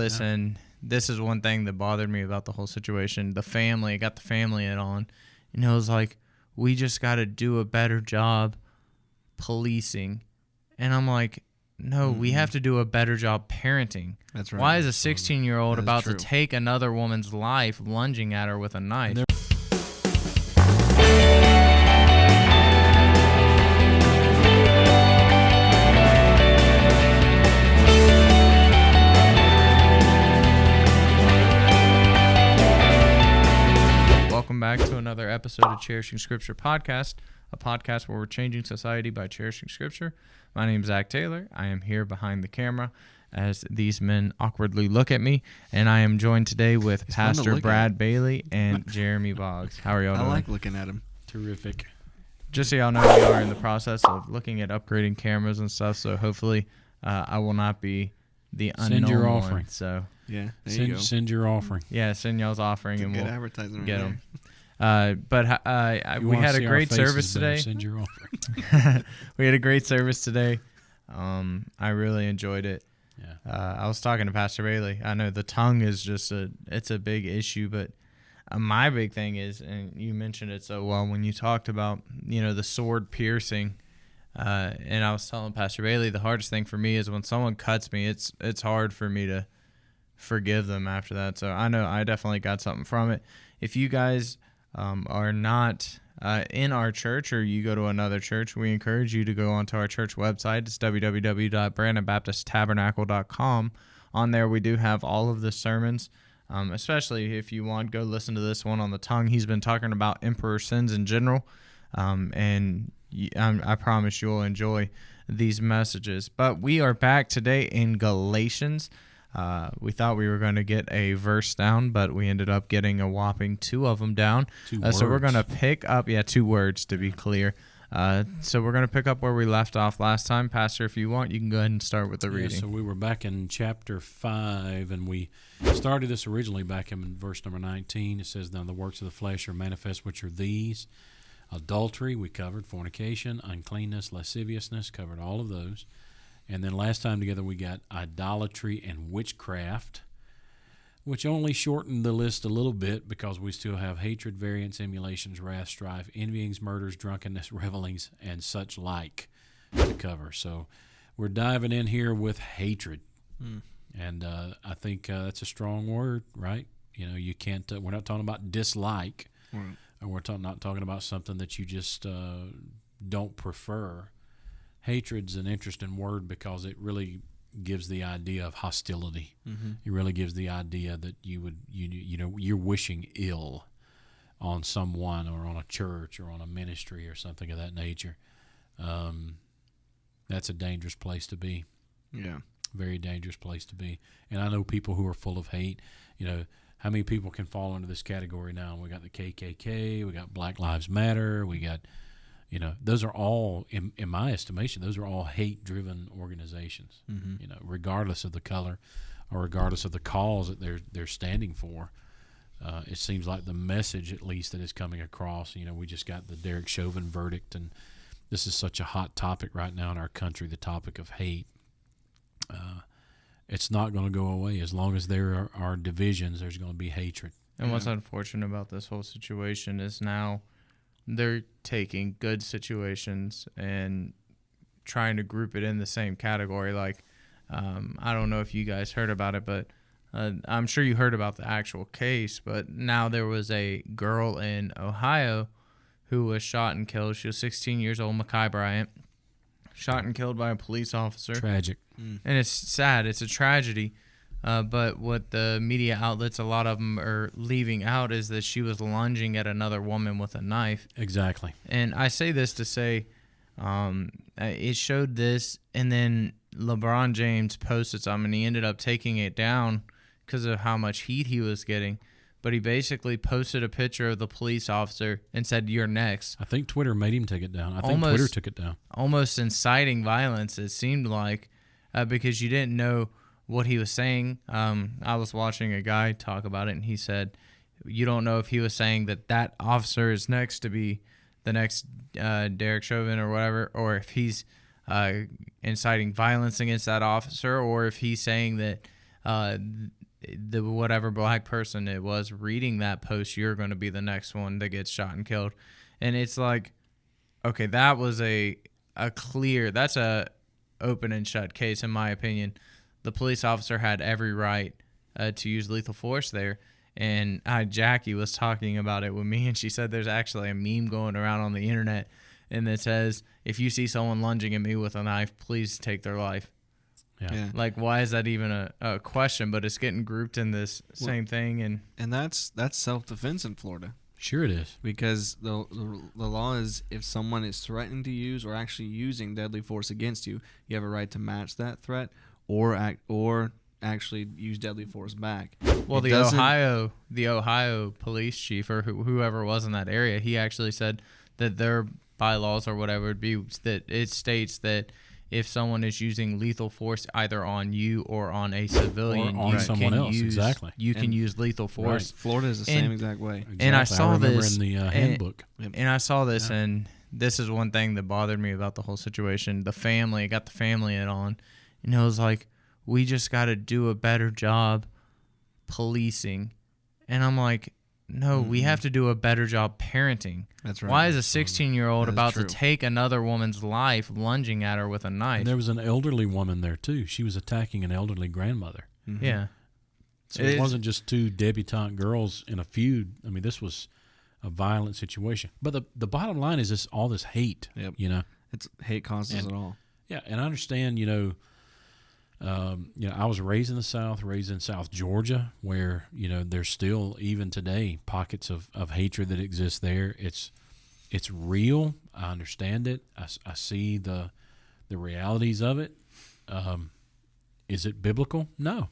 regardless, and this is one thing that bothered me about the whole situation. The family, I got the family in on, and it was like, we just got to do a better job policing. And I'm like, no, we have to do a better job parenting. That's right. Why is a 16-year-old about to take another woman's life lunging at her with a knife? Welcome back to another episode of Cherishing Scripture Podcast, a podcast where we're changing society by cherishing Scripture. My name is Zach Taylor. I am here behind the camera as these men awkwardly look at me, and I am joined today with Pastor Brad Bailey and Jeremy Boggs. How are y'all doing? I like looking at him. Terrific. Just so y'all know, we are in the process of looking at upgrading cameras and stuff, so hopefully I will not be the unknown Send your one. offering. So yeah, there you go. Send your offering. Yeah, send y'all's offering, and we'll advertising get right them. But we had a great service today. Send your offering. We had a great service today. I really enjoyed it. Yeah. I was talking to Pastor Bailey. I know the tongue is just it's a big issue, but my big thing is, and you mentioned it so well when you talked about, the sword piercing. And I was telling Pastor Bailey, the hardest thing for me is when someone cuts me, it's hard for me to forgive them after that. So I know I definitely got something from it. If you guys are not in our church, or you go to another church, we encourage you to go onto our church website. It's www.brandonbaptisttabernacle.com. On there, we do have all of the sermons, especially if you want, go listen to this one on the tongue. He's been talking about emperor sins in general, and I promise you'll enjoy these messages. But we are back today in Galatians. We thought we were going to get a verse down, but we ended up getting a whopping 2 of them down. So we're going to pick up, 2 words to be clear. So we're going to pick up where we left off last time. Pastor, if you want, you can go ahead and start with the reading. So we were back in chapter 5, and we started this originally back in verse number 19. It says, "Now the works of the flesh are manifest, which are these: adultery," we covered; fornication, uncleanness, lasciviousness, covered all of those. And then last time together we got idolatry and witchcraft, which only shortened the list a little bit because we still have hatred, variance, emulations, wrath, strife, envyings, murders, drunkenness, revelings, and such like to cover. So we're diving in here with hatred. And I think that's a strong word, right? You can't, we're not talking about dislike, and we're not talking about something that you just don't prefer. Hatred's an interesting word because it really gives the idea of hostility. Mm-hmm. It really gives the idea that you're wishing ill on someone or on a church or on a ministry or something of that nature. That's a dangerous place to be. Yeah. Very dangerous place to be. And I know people who are full of hate. How many people can fall into this category now? We got the KKK, we got Black Lives Matter, we got... those are all, in my estimation, those are all hate-driven organizations. Mm-hmm. Regardless of the color or regardless of the cause that they're standing for. It seems like the message, at least, that is coming across. We just got the Derek Chauvin verdict, and this is such a hot topic right now in our country, the topic of hate. It's not going to go away. As long as there are divisions, there's going to be hatred. And what's unfortunate about this whole situation is now they're taking good situations and trying to group it in the same category. Like, I don't know if you guys heard about it, but I'm sure you heard about the actual case. But now there was a girl in Ohio who was shot and killed. She was 16 years old, Ma'Khia Bryant, shot and killed by a police officer. Tragic. And it's sad. It's a tragedy. But what the media outlets, a lot of them are leaving out, is that she was lunging at another woman with a knife. Exactly. And I say this to say, it showed this, and then LeBron James posted something, and he ended up taking it down because of how much heat he was getting. But he basically posted a picture of the police officer and said, "You're next." I think Twitter made him take it down. I think Twitter took it down. Almost inciting violence, it seemed like, because you didn't know what he was saying. I was watching a guy talk about it, and he said, you don't know if he was saying that officer is next to be the next Derek Chauvin or whatever, or if he's inciting violence against that officer, or if he's saying that the whatever black person it was reading that post, you're going to be the next one that gets shot and killed. And it's like, okay, that was that's a open and shut case in my opinion. The police officer had every right to use lethal force there. And Jackie was talking about it with me, and she said there's actually a meme going around on the internet, and it says, if you see someone lunging at me with a knife, please take their life. Yeah. Like, why is that even a question? But it's getting grouped in this same thing. And that's self-defense in Florida. Sure it is. Because the law is, if someone is threatening to use or actually using deadly force against you, you have a right to match that threat or actually use deadly force back. Well, the Ohio police chief or whoever was in that area, he actually said that their bylaws or whatever it be, that it states that if someone is using lethal force either on you or on a civilian, or on someone else, exactly, you can use lethal force. Right. Florida is the same exact way. Exactly. And I saw this in the handbook. And I saw this, and this is one thing that bothered me about the whole situation. The family, it got the family in on, and it was like, we just got to do a better job policing. And I'm like, no, we have to do a better job parenting. That's right. Why is a 16-year-old about true. to take another woman's life lunging at her with a knife? And there was an elderly woman there, too. She was attacking an elderly grandmother. Mm-hmm. Yeah. So it wasn't just two debutante girls in a feud. I mean, this was a violent situation. But the bottom line is all this hate, you know. It's hate causes it all. Yeah, and I understand, I was raised in the South, raised in South Georgia, where there's still even today pockets of hatred that exist there. It's real. I understand it. I see the realities of it. Is it biblical? No,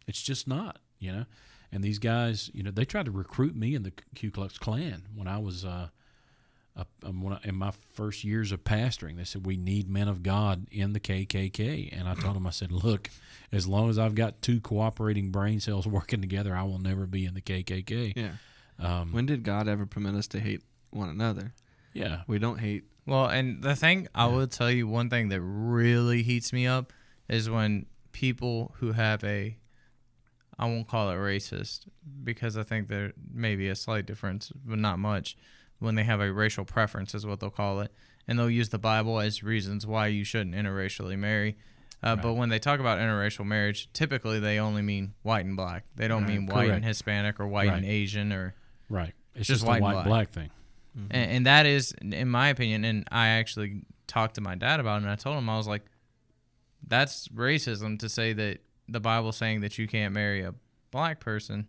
it's just not. And these guys, they tried to recruit me in the Ku Klux Klan when I was in my first years of pastoring. They said, we need men of God in the KKK. And I told them, I said, look, as long as I've got two cooperating brain cells working together, I will never be in the KKK. Yeah. When did God ever permit us to hate one another? Yeah. We don't hate. Well, and the thing, I will tell you one thing that really heats me up is when people who have I won't call it racist, because I think there may be a slight difference, but not much. When they have a racial preference is what they'll call it, and they'll use the Bible as reasons why you shouldn't interracially marry. Right. But when they talk about interracial marriage, typically they only mean white and black. They don't mean white and Hispanic or white and Asian or It's just a white-black thing. Mm-hmm. And that is, in my opinion, and I actually talked to my dad about it, and I told him, I was like, that's racism to say that the Bible's saying that you can't marry a black person.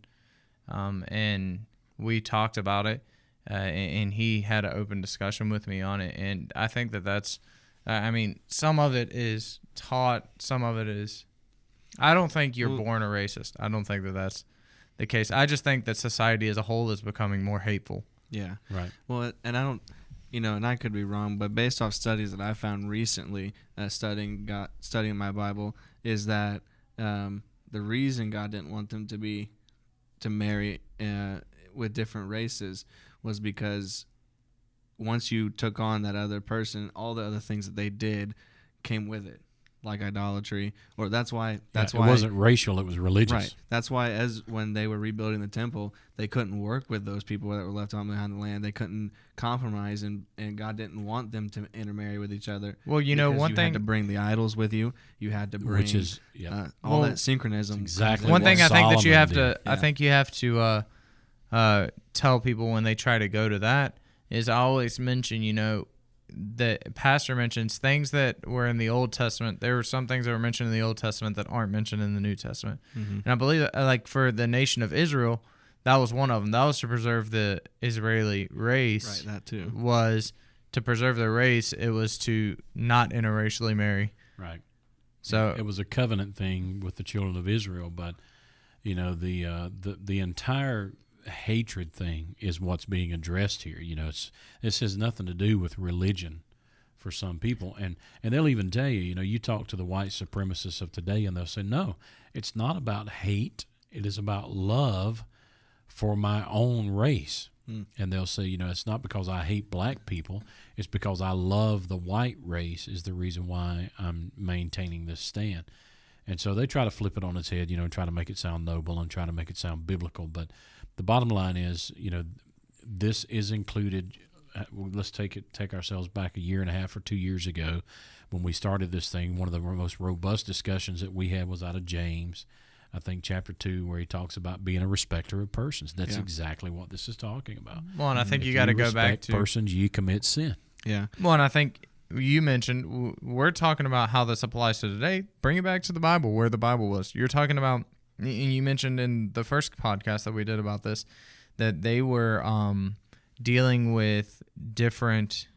And we talked about it. And he had an open discussion with me on it. And I think that's, some of it is taught, some of it is, I don't think you're born a racist. I don't think that's the case. I just think that society as a whole is becoming more hateful. Yeah. Right. Well, and I don't, and I could be wrong, but based off studies that I found recently, studying my Bible, is that the reason God didn't want them to marry with different races was because once you took on that other person, all the other things that they did came with it, like idolatry. Or that's why it wasn't racial; it was religious. Right. That's why, as when they were rebuilding the temple, they couldn't work with those people that were left on behind the land. They couldn't compromise, and God didn't want them to intermarry with each other. Well, one thing, you had to bring the idols with you. You had to bring all that synchronism. Exactly. One thing I think that you have to, I think you have to tell people when they try to go to that is I always mention, the pastor mentions things that were in the Old Testament. There were some things that were mentioned in the Old Testament that aren't mentioned in the New Testament. Mm-hmm. And I believe that, like for the nation of Israel, that was one of them. That was to preserve the Israeli race. Right, that too. Was to preserve their race. It was to not interracially marry. Right. So it was a covenant thing with the children of Israel, but the entire hatred thing is what's being addressed here. This has nothing to do with religion for some people, and they'll even tell you, you talk to the white supremacists of today, and they'll say, no, it's not about hate. It is about love for my own race. And they'll say, it's not because I hate black people. It's because I love the white race is the reason why I'm maintaining this stand. And so they try to flip it on its head, and try to make it sound noble and try to make it sound biblical. But the bottom line is, this is included. Let's take ourselves back a year and a half or 2 years ago when we started this thing. One of the most robust discussions that we had was out of James, I think chapter 2, where he talks about being a respecter of persons. That's exactly what this is talking about. Well, and I think If you got to go back to persons, you commit sin. Yeah. Well, and I think you mentioned we're talking about how this applies to today. Bring it back to the Bible, where the Bible was. You're talking about, and you mentioned in the first podcast that we did about this, that they were dealing with different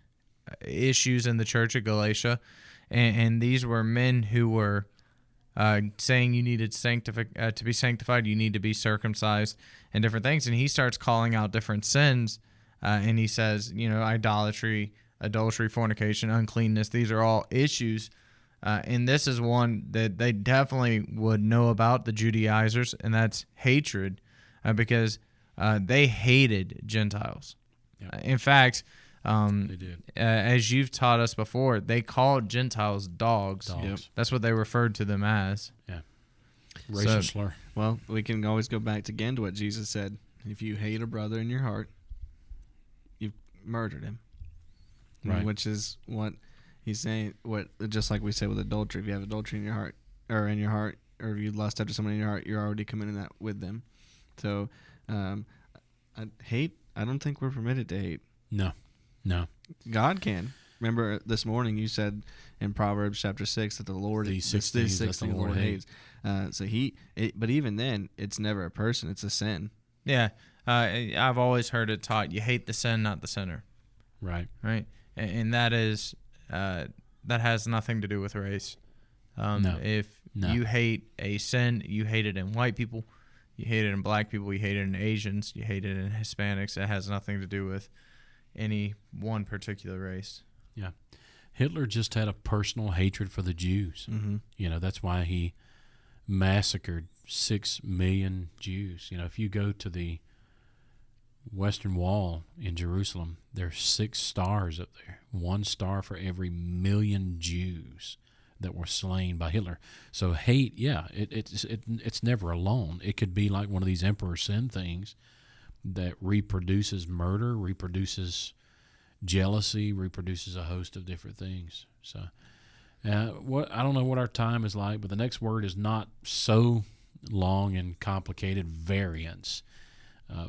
issues in the church of Galatia, and these were men who were saying you needed to be sanctified, you need to be circumcised, and different things. And he starts calling out different sins, and he says, idolatry, adultery, fornication, uncleanness. These are all issues, and this is one that they definitely would know about, the Judaizers, and that's hatred, because they hated Gentiles. Yep. In fact, They did. As you've taught us before, they called Gentiles dogs. Yep. That's what they referred to them as. Yeah. Racial slur. Well, we can always go back again to what Jesus said. If you hate a brother in your heart, you've murdered him. Right. Which is what he's saying. Just like we say with adultery, if you have adultery in your heart, or if you lust after someone in your heart, you're already committing that with them. So, I don't think we're permitted to hate. No. God can. Remember this morning you said in Proverbs chapter 6 that the Lord These six things that the Lord hates. But even then, it's never a person; it's a sin. Yeah. I've always heard it taught, you hate the sin, not the sinner. Right. Right. And that is that has nothing to do with race. No. If you hate a sin, you hate it in white people, you hate it in black people, you hate it in Asians, you hate it in Hispanics. It has nothing to do with any one particular race. Yeah. Hitler just had a personal hatred for the Jews. Mm-hmm. That's why he massacred 6 million Jews. If you go to the Western Wall in Jerusalem, there's 6 stars up there. 1 star for every million Jews that were slain by Hitler. So hate, it's never alone. It could be like one of these emperor sin things that reproduces murder, reproduces jealousy, reproduces a host of different things. So I don't know what our time is like, but the next word is not so long and complicated. Variance,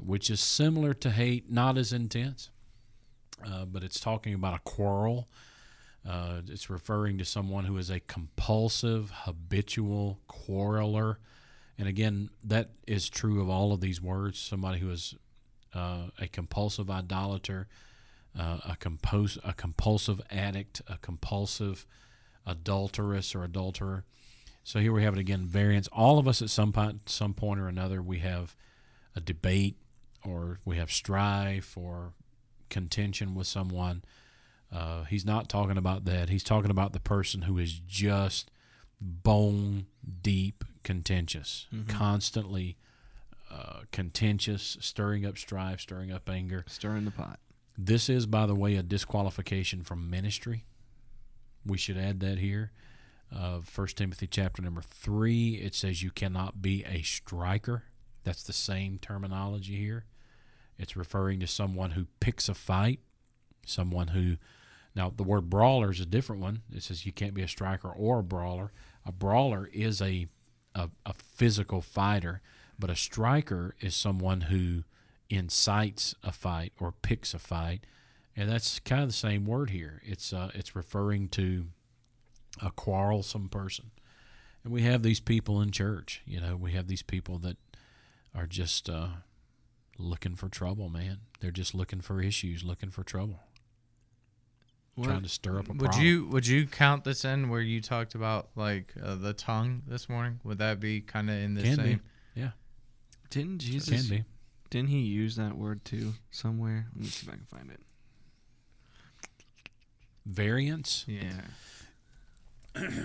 which is similar to hate, not as intense, but it's talking about a quarrel. It's referring to someone who is a compulsive, habitual quarreler. And again, that is true of all of these words. Somebody who is a compulsive idolater, a compulsive addict, a compulsive adulteress or adulterer. So here we have it again, variance. All of us at some point or another, we have a debate or we have strife or contention with someone. He's not talking about that. He's talking about the person who is just bone deep contentious, constantly contentious, stirring up strife, stirring up anger. Stirring the pot. This is, by the way, a disqualification from ministry. We should add that here. 1 Timothy chapter number 3, it says you cannot be a striker. That's the same terminology here. It's referring to someone who picks a fight, someone who... Now, the word brawler is a different one. It says you can't be a striker or a brawler. A brawler is a physical fighter, but a striker is someone who incites a fight or picks a fight, and that's kind of the same word here. It's referring to a quarrelsome person. And we have these people in church. We have these people that are just looking for trouble, man. They're just looking for issues, looking for trouble. Trying to stir up a problem. Would you count this in where you talked about like the tongue this morning? Would that be kind of in the Can same? Be. Yeah. Didn't Jesus? Can be. Didn't he use that word too somewhere? Let me see if I can find it. Variance. Yeah.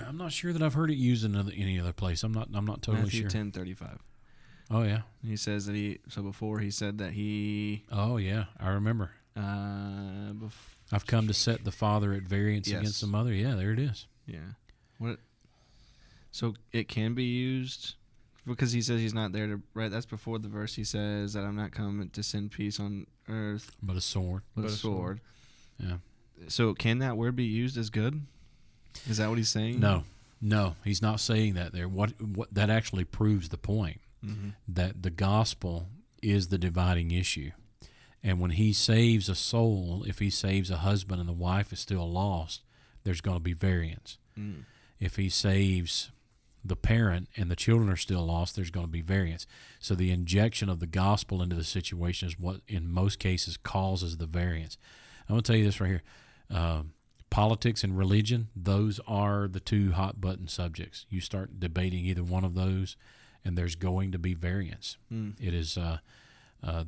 I'm not sure that I've heard it used in any other place. I'm not totally Matthew sure. 10:35. Oh yeah. He says that before he said that he. Oh yeah, I remember. I've come to set the father at variance against the mother. Yeah, there it is. Yeah. What? So it can be used because he says he's not there to, right? That's before the verse he says that I'm not coming to send peace on earth, But a sword. but a sword. Yeah. So can that word be used as good? Is that what he's saying? No, he's not saying that there. What that actually proves the point that the gospel is the dividing issue. And when he saves a soul, if he saves a husband and the wife is still lost, there's going to be variance. If he saves the parent and the children are still lost, there's going to be variance. So the injection of the gospel into the situation is what in most cases causes the variance. I'm going to tell you this right here. Politics and religion, those are the two hot button subjects. You start debating either one of those, and there's going to be variance. It is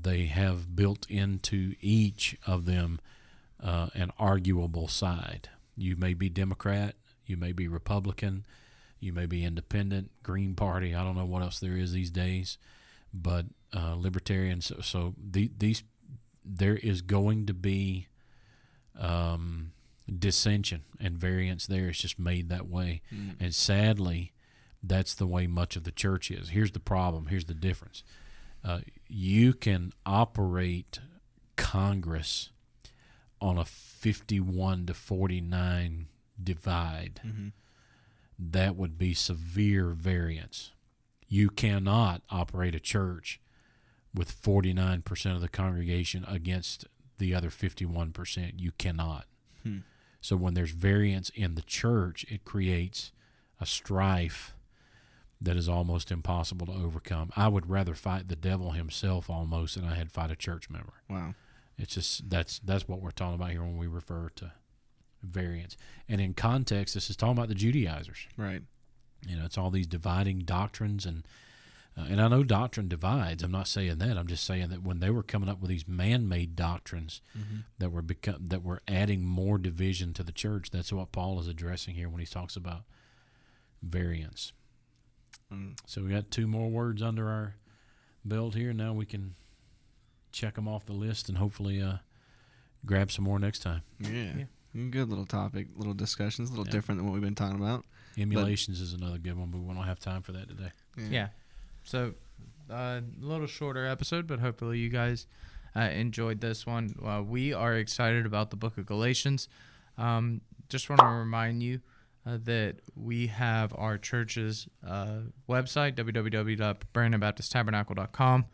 they have built into each of them an arguable side. You may be Democrat, you may be Republican, you may be independent, Green Party. I don't know what else there is these days, but libertarian. So these there is going to be dissension and variance there. It's just made that way. And sadly, that's the way much of the church is. Here's the problem. Here's the difference. You can operate Congress on a 51 to 49 divide. That would be severe variance. You cannot operate a church with 49% of the congregation against the other 51%. You cannot. So when there's variance in the church, it creates a strife that is almost impossible to overcome. I would rather fight the devil himself almost than I had fight a church member. Wow. It's just that's what we're talking about here when we refer to variance. And in context, this is talking about the Judaizers. Right. It's all these dividing doctrines, and I know doctrine divides. I'm not saying that. I'm just saying that when they were coming up with these man-made doctrines that were adding more division to the church, that's what Paul is addressing here when he talks about variance. So we got 2 more words under our belt here. Now we can check them off the list and hopefully grab some more next time. Yeah. Good little topic, little discussions, a little different than what we've been talking about. Emulations is another good one, but we don't have time for that today. Yeah. So a little shorter episode, but hopefully you guys enjoyed this one. We are excited about the book of Galatians. Just want to remind you that we have our church's website, www.brandonbaptisttabernacle.com.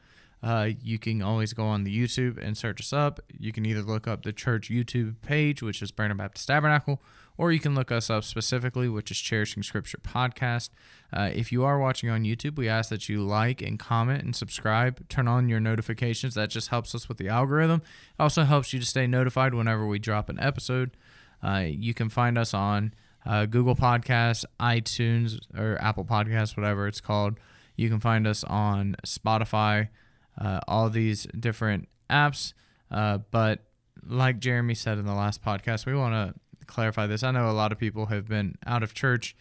You can always go on the YouTube and search us up. You can either look up the church YouTube page, which is Brandon Baptist Tabernacle, or you can look us up specifically, which is Cherishing Scripture Podcast. If you are watching on YouTube, we ask that you like and comment and subscribe. Turn on your notifications. That just helps us with the algorithm. It also helps you to stay notified whenever we drop an episode. You can find us on Google Podcasts, iTunes, or Apple Podcasts, whatever it's called. You can find us on Spotify, all these different apps. But like Jeremy said in the last podcast, we want to clarify this. I know a lot of people have been out of church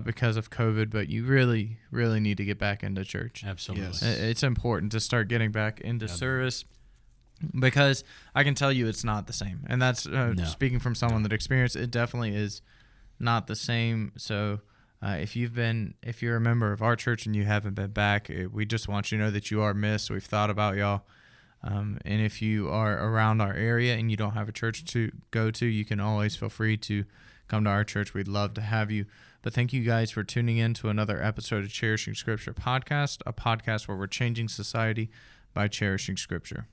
because of COVID, but you really, really need to get back into church. Absolutely. Yes. It's important to start getting back into service, because I can tell you it's not the same. And that's speaking from someone that experienced it, definitely is not the same. So if you're a member of our church and you haven't been back, we just want you to know that you are missed. We've thought about y'all. And if you are around our area and you don't have a church to go to, you can always feel free to come to our church. We'd love to have you. But thank you guys for tuning in to another episode of Cherishing Scripture Podcast, a podcast where we're changing society by cherishing Scripture.